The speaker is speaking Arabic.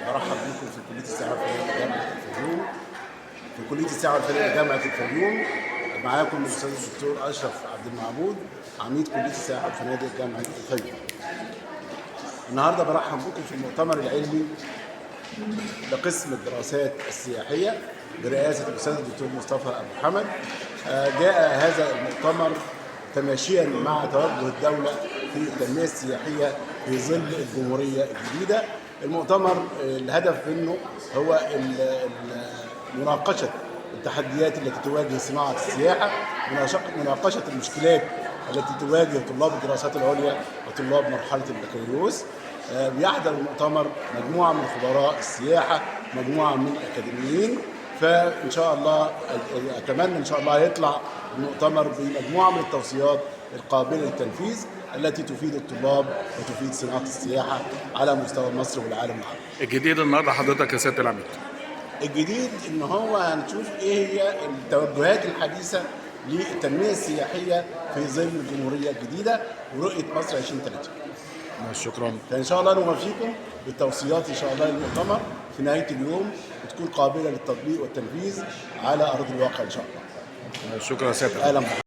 برحب بكم في كلية السياحة والفنادق جامعة الفيوم. في كلية السياحة والفنادق جامعة الفيوم معاكم الأستاذ الدكتور أشرف عبد المعبود، عميد كلية السياحة والفنادق جامعة الفيوم. النهارده برحب بكم في المؤتمر العلمي لقسم الدراسات السياحية برئاسة الأستاذ الدكتور مصطفى أبو حمد. جاء هذا المؤتمر تماشيا مع توجه الدولة في التنمية السياحية في ظل الجمهورية الجديدة. المؤتمر الهدف منه هو مناقشة التحديات التي تواجه صناعة السياحة، مناقشة المشكلات التي تواجه طلاب الدراسات العليا وطلاب مرحلة البكالوريوس. بيحضر المؤتمر مجموعة من خبراء السياحة، مجموعة من الأكاديميين، فإن شاء الله أتمنى إن شاء الله يطلع المؤتمر بمجموعة من التوصيات القابلة للتنفيذ التي تفيد الطلاب وتفيد صناعة السياحة على مستوى مصر والعالم العربي. الجديد النهارده حضرتك يا سيادة العميد؟ الجديد إن هو هنشوف إيه هي التوجهات الحديثة للتنمية السياحية في ظل الجمهورية الجديدة ورؤية مصر 2030. شكرا. فإن شاء الله نوفيكم بالتوصيات إن شاء الله للمؤتمر في نهاية اليوم وتكون قابلة للتطبيق والتنفيذ على أرض الواقع إن شاء الله. شكرا يا سيادة العميد. أهلا بك.